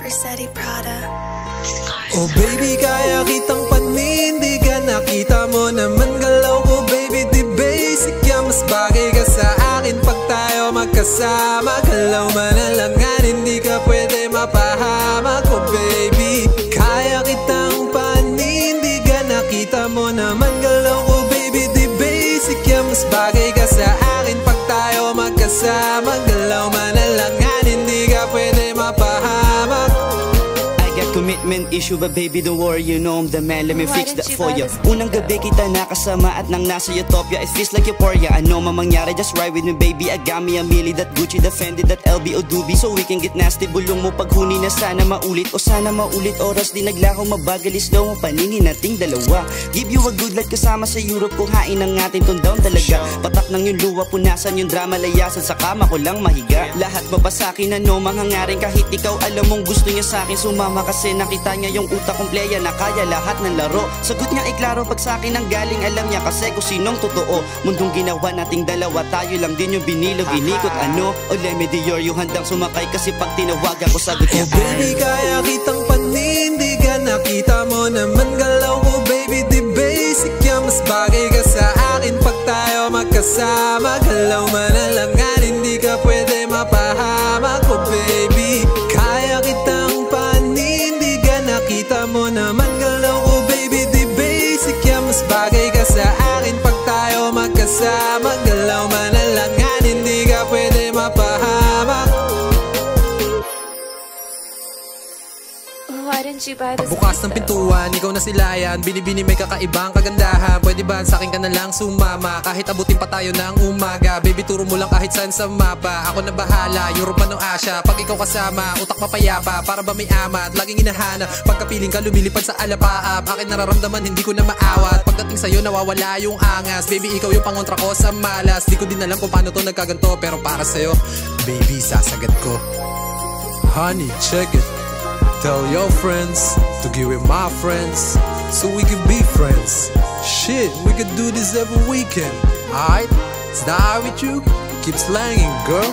Persetti Prada. Oh baby, kaya kitang panindigan. Nakita mo naman galaw ko baby, di basic yan. Mas bagay ka sa akin pag tayo magkasama. Galaw manalangan, hindi ka pwede mapahamak. Oh baby, kaya kitang panindigan. Nakita mo naman galaw ko baby, di basic yan. Mas bagay ka sa akin pag tayo magkasama. Galaw manalangan, hindi ka pwede mapahamak. Commitment issue but baby don't worry, you know I'm the man, let me fix that for you. Unang gabi kita nakasama at nang nasa utopia, it feels like euphoria. Ano man mangyari, just ride with me baby. I got me a milli, that Gucci, that Fendi, that LB o Doobie. So we can get nasty, bulong mo paghuni na sana maulit. O sana maulit, oras di naglaho, mabagal is slow mo paningin nating dalawa. Give you a good life kasama sa Europe, kuhain ng atin tone down talaga. Patak ng yung luwa, punasan yung drama, layasan sa kama ko lang mahiga. Lahat mabasakin, ano manghangarin kahit ikaw alam mong gusto niya sa akin. Sumama kasi nakita niya yung utak kong playa na kaya lahat ng laro. Sagot niya ay klaro pag sa akin ang galing. Alam niya kasi kung sinong totoo. Mundong ginawa nating dalawa, tayo lang din yung binilog, inikot. Ano? O Leme Dior, yung handang sumakay kasi pag tinawag ako sagot niya. Oh baby, kaya kitang panindigan. Nakita mo naman galaw ko baby, di basic yan. Mas bagay ka sa akin pag tayo magkasama. Galaw manalangan, hindi ka pwede mapahamak. Oh baby, kaya kitang panindigan. Nakita mo naman galaw ko baby, di basic yan. Mas bagay ka sa akin pag tayo magkasama. Galaw manalangan, hindi ka pwede mapahamak. Why didn't you buy this? Bukas ng pintuan, ikaw na silayan. Binibini may kakaibang kagandahan. Pwede ba sa akin ka na lang sumama? Kahit abutin pa tayo ng umaga. Baby, turo mo lang kahit saan sa mapa. Ako na bahala, Europe man o Asia. Pag ikaw kasama, utak mapayapa. Para ba may amat, laging inahanap. Pagkapiling ka lumilipad sa alapaap. Akin nararamdaman, hindi ko na maawat. Pagdating sa'yo, nawawala yung angas. Baby, ikaw yung pangontra ko sa malas. Di ko din alam kung paano to nagkaganto. Pero para sa'yo, baby, sasagad ko. Honey, check it. Tell your friends to give it my friends, so we can be friends. Shit, we could do this every weekend. Alright, is that alright with you? Keep slanging, girl.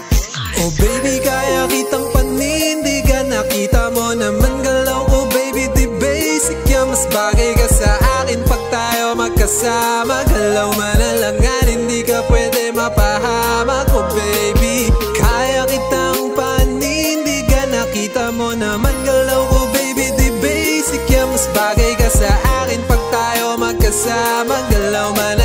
Oh baby, kaya kitang panindigan. Nakita mo naman galaw ko baby, di basic yan. Mas bagay ka sa akin pag tayo magkasama. Galaw manalangan, hindi ka pwede mapahamak. Oh baby, kaya kitang panindigan. Nakita mo naman galaw ko baby, di basic yan. Mas bagay ka sa akin pag tayo magkasama. Galaw man